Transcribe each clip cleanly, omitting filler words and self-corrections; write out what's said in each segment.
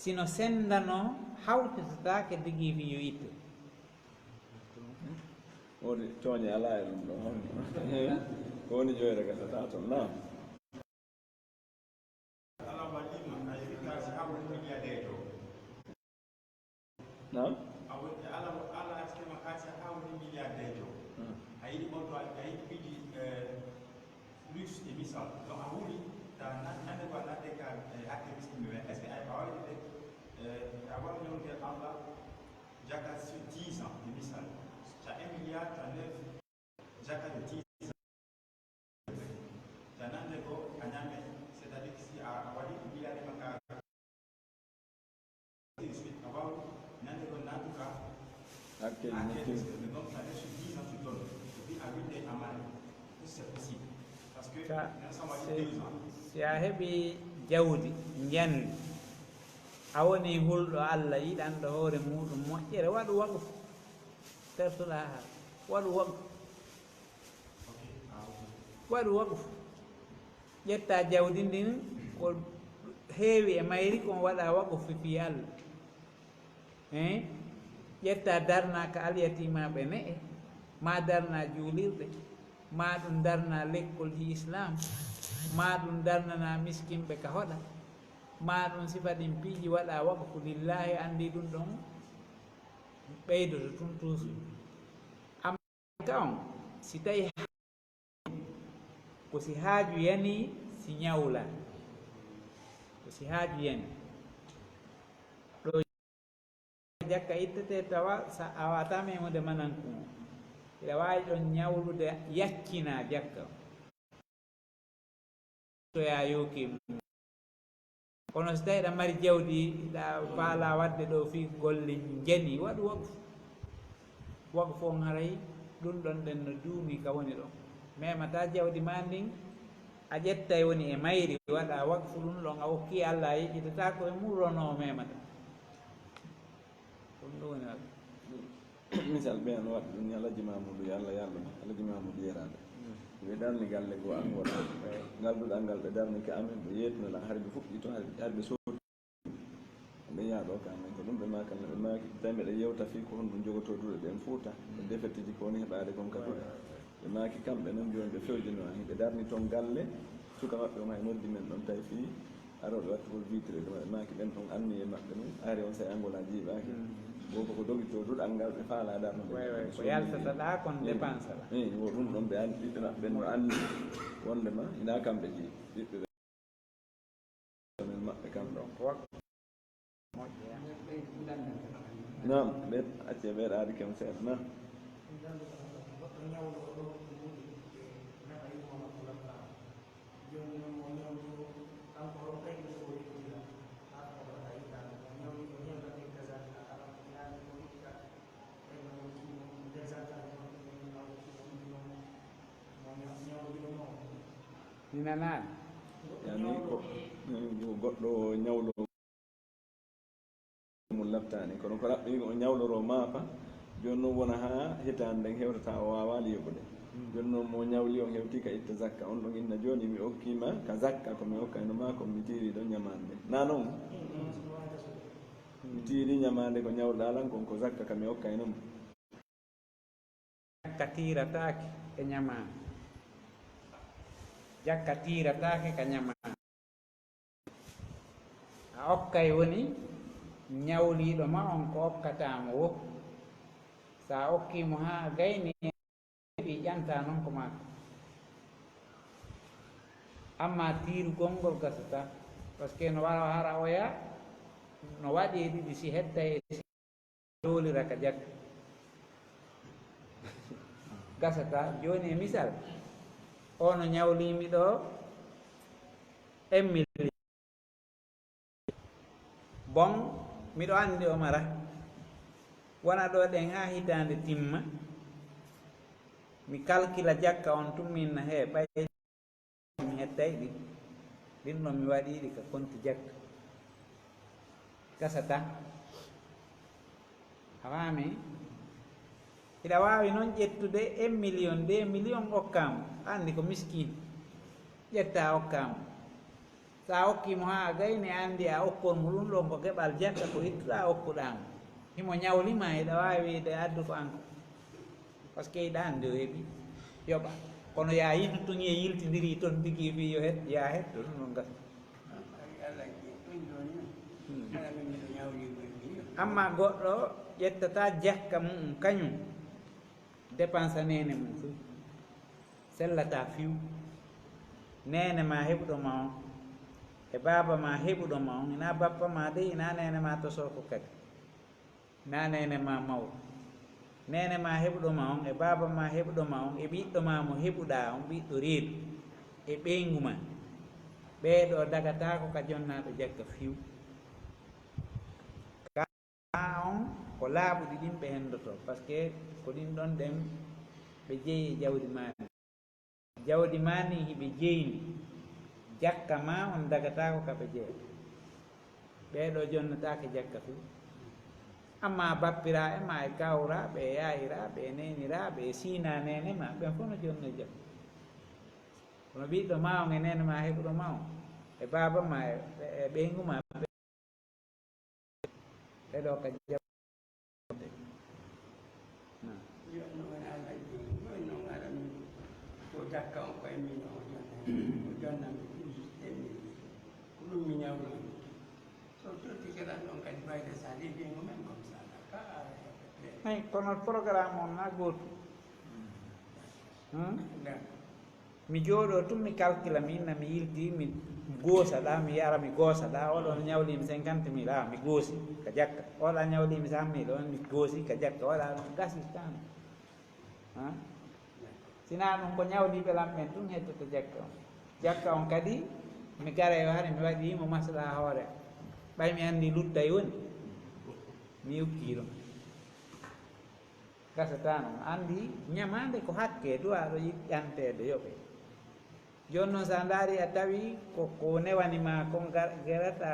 sino sendano hawtitataake digi fi yo itte woni tooñe alaa e ɗum ɗo honno ko woni ƴoyre gasata toon nam nam plus e misal donc a wuri ta nande ko nande ka activiste ɓe est ce que ay bawde a wawa ñewde allah jaka sur 10 ans e misal ta 1 milliard ta 9 jaka de 10 ta nande ko a ñame c'est à dire que si a waɗi milliard e makka suite a wawa nande ko natuka activiste donc ta sur 10 ans tu donnes et puis a winde amane c'est possible si a heɓi jawdi njendi a woni hulɗo allah yiɗanɗo hoore muɗum moƴƴere waɗu waqf tertuɗa ha waɗu waqf waɗu waqf ƴetta jawdi ndin ko heewi e mayri kon waɗa waqf fi allah ƴetta darna ka alyatimaɓe ne'e ma darna juulirɗe ma ɗum darna lekkol ji islam ma ɗum darnana miskinɓe ka hoɗa ma ɗum sifa ɗin piiji waɗa waqfu lillahi andi ɗum ɗon ɓeydoto tun toujours amma ka on si tawi ko si haaju yani si ñawla ko si haaju yani ɗo jakka ittete tawa sa a wata memude manankumo ila wawi ɗon ñawlude yakkina jakka to ya yoki kono so tawi ɗa mari jawdi ɗa faala wadde ɗo fi golle jani waɗu waqfu on haray ɗum ɗon ɗen no duumi ka woni ɗon memata jawdi ma ndin a ƴettay woni e mayri waɗa waqfu ɗum ɗon a hokki allah a yeƴƴitata ko e murrono memata ɗum ɗum woni waɗa misal ɓeen waɗa ɗum alaji mamoudou yo allah yallude alaji mamoudou yerade ɓe darni galle goo angol ngalduɗa ngal ɓe darni ka amen ɓe yettinala har ɓe fuɗɗi to har ɓe soodi ɓe yaaɗo ka amen ko ɗum ɓe makalne ɓe maki tawi mbeɗe yewta fi ko honɗum jogoto duɗe ɗen fuuta ɓe defettiji ko woni heɓade kon ka duɗe ɓe maki kamɓe noon joni ɓe fewjino ani ɓe darni toon galle suka maɓɓe on hay noddi men ɗon tawi fi aroɓe wattugol vitre ɗum ɓe maki ɓen ɗon anni e maɓɓe ɗum ari on say angol a jiiɓaki boko ko dogi to duɗal ngal ɓe faala darno ko yaltata ɗa kon dépense la wo ɗum ɗon ɓe anndi ɓiɓɓe maɓɓe no anndi wondema hina kamɓe jii ɓiɓɓe men maɓɓe kam ɗon nam ɓe acce ɓeeɗaade kem seeɗa na mi nanaani yani ko goɗɗo ñawlo mum labtaani kono ko raɓɓi o ñawloro maafa jooni noon wona haa hitaande nden hewtata o waawaali yoɓude jooni noon mo ñawli on hewtii ka itta zakka on ɗon inna jooni mi okkiima ka zakka ko mi hokkayno maa ko mi tiiri ɗo ñamaande na noon mi tiiri ñamaande ko ñawɗaa lan kon ko zakka ka mi hokkayno mo jakka tiirataake e ñamaande jakka tiirataake ka ñamaande a okkay woni ñawliiɗo ma on ko okkataamo wo so a okkiimo haa gayni heɓi ƴanta noon ko maaka amma tiirugol ngol gasata par ce que no wara hara oya no waɗi ɗiɗi si hettay e doolira ka jakka gasata jooni e misal ono ñawliimi ɗo 1 million bon miɗo anndi o mara wona ɗo ɗen haa hitaande timma mi calcula jakka on tumminna hee ɓay mi hettay ɗi ɗin ɗon mi waɗiiɗi ka konti jakka gasata a faami iɗa waawi noon ƴettude 1 million 2 million okkaama anndi ko miskine ƴetta okkaama sa hokkimo ha gayni andi a okkon mo ɗum ɗon ko keɓal jakka ko ittuɗa okkuɗamo himo ñawlima eɗa wawi wiide addu ko an par ce que eɗa andi o heeɓi yoɓa kono ya yiɗu tun e yiltidiri toon tigui fi yo het ya hetto ɗum ɗon gasa amma goɗɗo ƴettata jakka mum kañum dépense nene mum fu sellata fiw nene ma heɓuɗoma on e baba ma heɓuɗoma on ina bappa ma de ina nene ma tosoko kadi ina nene ma mawɗo nene ma heɓuɗoma on e baba ma heɓuɗoma on e ɓiɗɗo ma mo heɓuɗa on ɓiɗɗo reedu e ɓeygu ma ɓeeɗo dagatako ka jonnaɗo jakka fiw ka on ko laaɓuɗi ɗin ɓe hendoto par ce que ko ɗin ɗon ɗen ɓe jeeyi e jawdi mani jawdi mani hiɓe jeyni jakka ma on dagatako kaɓe jeeya ɓeeɗo jonnatake jakka fiw amma bappira e ma e kawra ɓe yayira ɓe nenira ɓe sina nene ma ɓen fof no jonno jakka kono ɓiɗɗo ma on e nene ma heɓuɗo ma on e baba ma e ɓeygu ma ɓeɗo ka jakka on koye min o jonnami emi ko ɗum mi ñawnomi so totti keɗan ɗon kadi bayde sa liggueygo men comme ça ka ay kono programme on na gotu mi jooɗo tun mi calcula mi inna mi yilti mi goosaɗa mi yara mi goosaɗa oɗon ñawlimi 50 000 mi goosi ka jakka oɗa ñawlimi 100 000 on mi goosi ka jakka oɗa ɗon gasi tan sina ɗum ko ñawliɓe lamɓen tun heddoto jakka on kadi mi gara yo hade mi waɗimo masla hoore ɓay mi anndi lutta woni mi yukki ɗum gasata noon anndi ñamande ko hakke duwaɗo yiɗɗantede yoɓe joni noon sa daari a tawi ko newanima kon gerata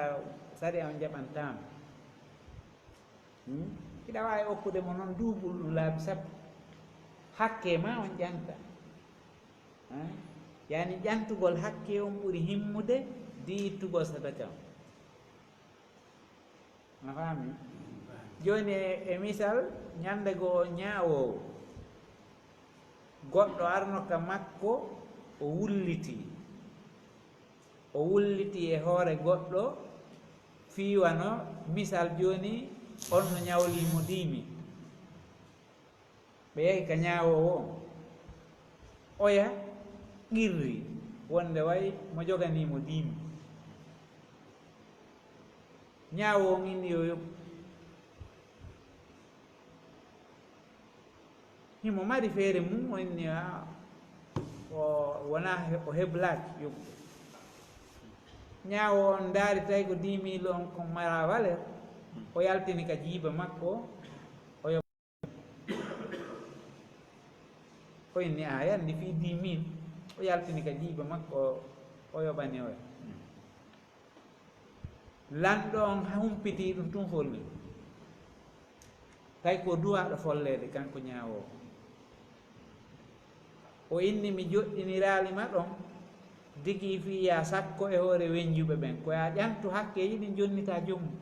sari on jaɓantama hiɗa wawi okkude mo noon duuɓol ɗum laabi sappo hakke ma on ƴanta yani ƴantugol hakke on ɓuuri himmude di ittugol sadaka on a faami joni e misal ñande goo ñaawowo goɗɗo arno ka makko o wulliti e hoore goɗɗo fiiwano misal joni on no ñawlimo 10 000 ɓe yehi ka ñaawowo on oya qirri wonde way mo joganimo 10 000 ñaawowo on inni yo yoɓ himo mari feere mum o inni o wona o heblaki yoɓ ñaawo on daari tawi ko 10 000 on ko mara valeur o yaltini ka jiiba makko o yoɓ o inni a yandi fi 10 000 o yaltini ka jiiba makko o yoɓani oya lanɗo on humpiti ɗum tun folli tawi ko duwaɗo follede kanko ñaawo o inni mi joɗɗiniralima ɗon digi fiya sakko e hoore weñjuɓe ɓen koya ƴantu hakke yiɗi jonnita jomum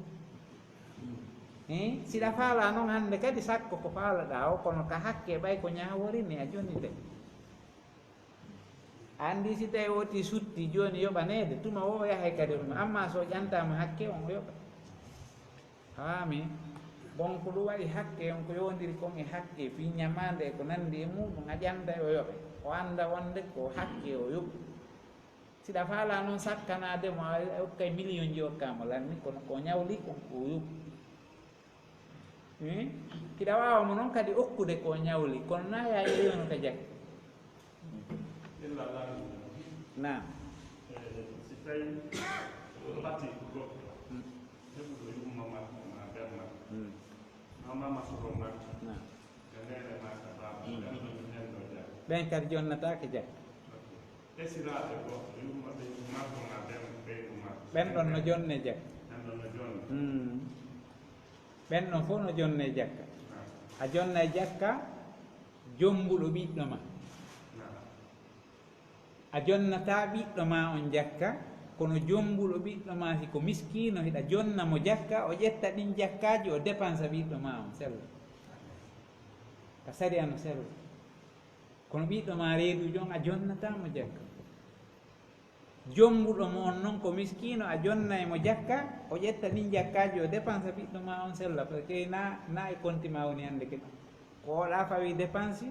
siɗa faala noon hande kadi sakko ko faalaɗa o kono ka hakke ɓay ko ñaworini a jonnite andi si tawi woti sutti joni yoɓanede tuma o yahay kadi ɗum amma so ƴantama hakke on o yoɓa fami bon ko ɗum waɗi hakke on ko yowdiri kon e hakke fi ñamande ko nandi e muɗum a ƴanta o yoɓe o anda wonde ko hakke o yoɓi siɗa faala noon sakkanademo a hokkay million ji hokkamo lanni kono ko ñawli kon ko yoɓi kiɗa wawamo noon kadi okkude ko ñawli kono na ya rewno ka jakki nam si tawi ɓatti goɗɗo heɓuɗo yummama ma ɓerna mamama soto marti e nene ma ka baba henɗo jak ɓen kadi jonnatake jak esiraɓe goɗɗo yummaɓe marko ma ɓen ɓeyduma ɓen ɗon no jonne jak ɓen ɗon no jonni ɓen ɗon fof no jonne jakka a jonna e jakka jombuɗo ɓiɗɗo ma a jonnata ɓiɗɗo ma on jakka kono jombuɗo ɓiɗɗo ma siko miskino hiɗa jonna mo jakka o ƴetta ɗin jakkaji o dépensa ɓiɗɗo ma on sella ka sari ano sella kono ɓiɗɗo ma reedu jon a jonnatamo jakka jombuɗo mo on noon ko miskino a jonna e mo jakka o ƴetta ɗin jakkaji o dépensa ɓiɗɗo ma on sella par ce que na e compte ma woni hande keɗa ko oɗa fawi dépense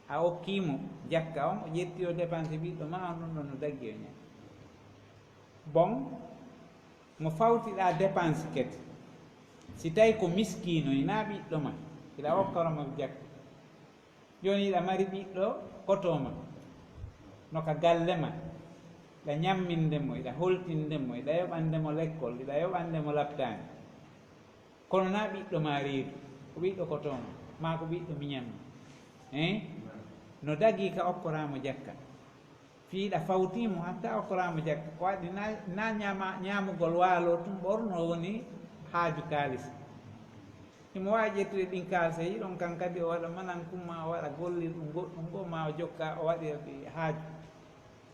a hokkimo jakka on o ƴetti o dépense ɓiɗɗo ma on ɗum ɗon no daggi o ñaa bon mo fawtiɗa dépense kete si tawi ko miskino ina ɓiɗɗo ma iɗa hokkaroma jakka joni iɗa mari ɓiɗɗo kotoma noka galle ma iɗa ñammindemo iɗa holtindemo iɗa yoɓandemo l'école iɗa yoɓandemo laptani kono na ɓiɗɗo ma reedu ko ɓiɗɗo kotoma ma ko ɓiɗɗo miñamma no dagui ka okkoramo jakka fiiɗa fawtimo hatta okkoramo jakka ko waɗi na ñamugol waalo tum ɓorno woni haaju kalis imo wawi ƴettude ɗin kalisa yiɗon kan kadi o waɗa manan kumma o waɗa gollil ɗum goɗɗum go ma o jokka o waɗirɗi haaju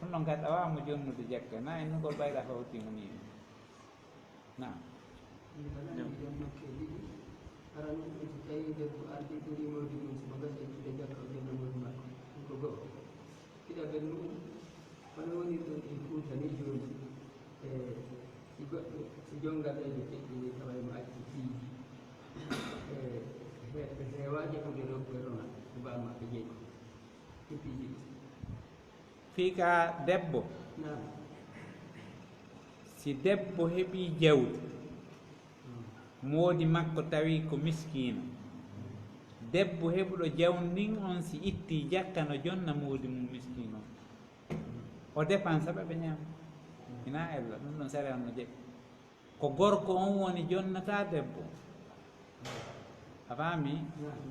ɗum ɗon kadi a wawamo jonnude jakka na e nugol ɓayɗa fawtimo ni nam arano so tawi debbo ardi ɗurimode mum simo gasa ittude jakka o jonnamode makko ɗum ko goɗɗo ɗiɗaɓel mum hono woni ɗo e Fuuta ni joni si goɗɗo si jongaɓeje feƴƴini tawaymo acci fiiji heewa ƴettude rewɓe rona mbamaɓe jeeyi hippiiji fiika debbo nam si debbo heeɓi jawdi moodi makko tawi ko miskino debbo heɓuɗo jawndin on si itti jakka no jonna moodi mum miskino o dépense ɓe ñaama ina ella ɗum ɗon sare on no jeeɓi ko gorko on woni jonnata debbo a faami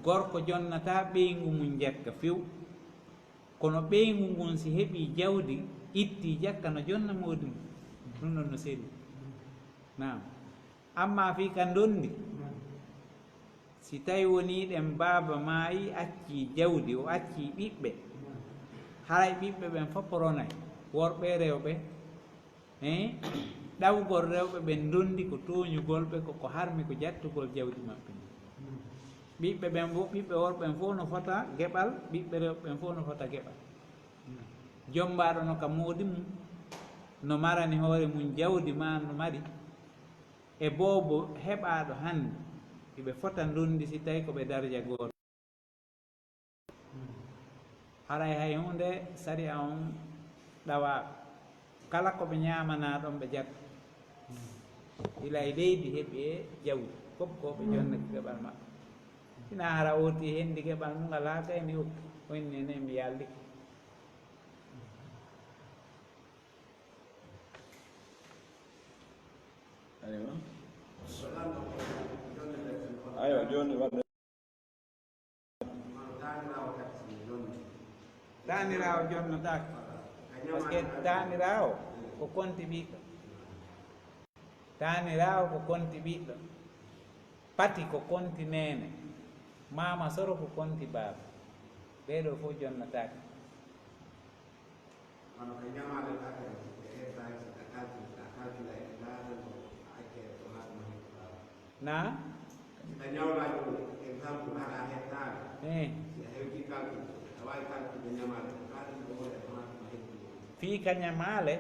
gorko jonnata ɓeygu mum jakka few kono ɓeygu ngun si heeɓi jawdi itti jakka no jonna moodi mum ɗum ɗon no selli nam amma fi ka dondi si tawi woniɗen baaba maayi acci jawdi o acci ɓiɓɓe haray ɓiɓɓe ɓen fof ronay worɓe rewɓe ɗawgol rewɓe ɓen dondi ko toñugol ɓe koko harmi ko jattugol jawdi maɓɓe ɓiɓɓe ɓen fof ɓiɓɓe worɓen fof no fota geɓal ɓiɓɓe rewɓe ɓen fof no fota geɓal jombaɗo no ka moodi mum no marani hoore mum jawdi ma no mari e boobo heɓaɗo hande eɓe fota dondi si tawi koɓe darja goto haray hay hunde sariya on ɗawaɓe kala koɓe ñamana ɗon ɓe jakka ila e leydi heeɓi e jawdi fof ko ɓe jonnaki keɓal maɓɓe sina hara oti hendi keɓal mum ala kayni hokki onnene mi yalliki aywa joni wadde tanirawo jonnotaka par ce que tanirawo ko konti ɓiɗɗo tanirawo ko konti ɓiɗɗo pati ko konti nene mama soro ko konti baaba ɓeɗo fof jonnotaka na fii ka ñamale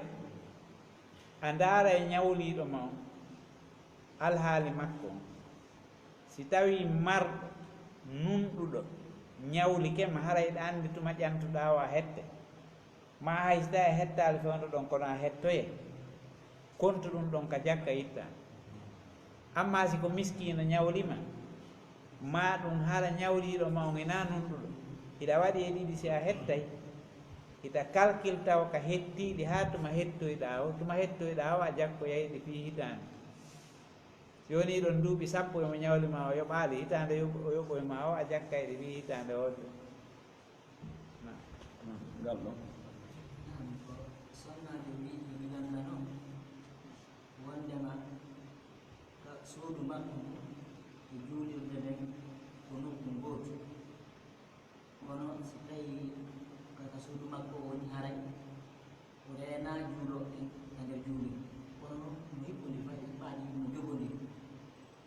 a ndaara e ñawliɗo ma o alhaali makko si tawi marɗo nunɗuɗo ñawli kema harayɗa andi tuma ƴantuɗa o a hette ma hay si tawi a hettali fewndo ɗon kono a hettoye kontu ɗum ɗon ka jakka itta amma si ko miskino ñawlima ma ɗum hara ñawliɗo ma o ina nunɗuɗo iɗa waɗi e ɗiɗi si a hettay ita calcule taw ka hettiɗi ha tuma hettoyɗa o tuma hettoyɗa o a jakko yeyɗi fi hitande si woni ɗon duuɓi sappo emo ñawlima o yoɓali hitande o yoɓoyma o a jakkayɗi fi hitande wonde ngal ɗon sonnaji mbiɗi mi ganda noon wondema ka suudu makko e juulirde nden ko nokku gootu kono si tawi kaka suudu makko woni haray o reena juulo en nder juuli kono noon no hippodi fayde ɓaadi no jogondiri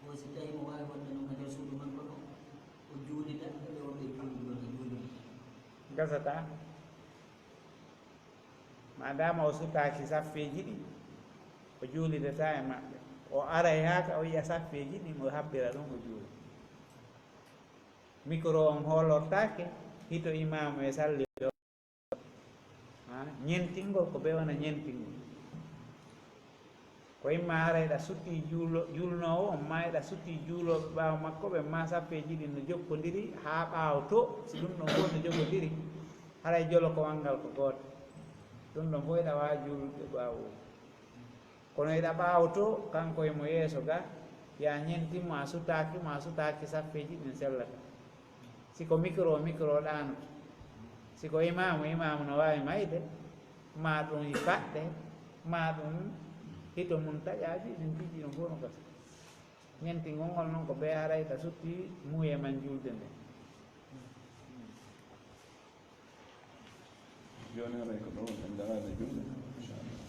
o si tawi mo wawi wonde noon ka nder suudu makko ɗo o juulida ɓe wonɓe juulidi ɗon e juulidi gasata madama o sutaki saffeji ɗi o juulidata e maɓɓe o aray haka o yiya saffeji ɗi mo haɓɓira ɗum o juuli micro on hoolortake hito imamu e salli ɗo ñentingol ko ɓe wona ñentingol ko imma arayɗa sutti julnowo on ma eɗa sutti juuloɓe ɓaawo makko ɓe ma saffeji ɗi no jokkodiri ha ɓaawo to si ɗum ɗon fof no jogodiri haray jolo ko wangal ko gooto ɗum ɗon fof eɗa wawi juulude ɓaawo kono eɗa ɓaawo to kanko emo yeeso ga ya ñentimmo a sutaki saffeji ɗin sellata siko micro ɗano siko imamu no wawi mayde ma ɗum faɗɗe ma ɗum hito mum taƴaji ɗin tiji ɗum fof no gasa ñentingol ngol noon ko ɓe arayta sutti muuye man julde nde joni haray ko ɗo en darade julde inchallah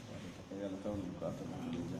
ko yalla tawni ko attama déjà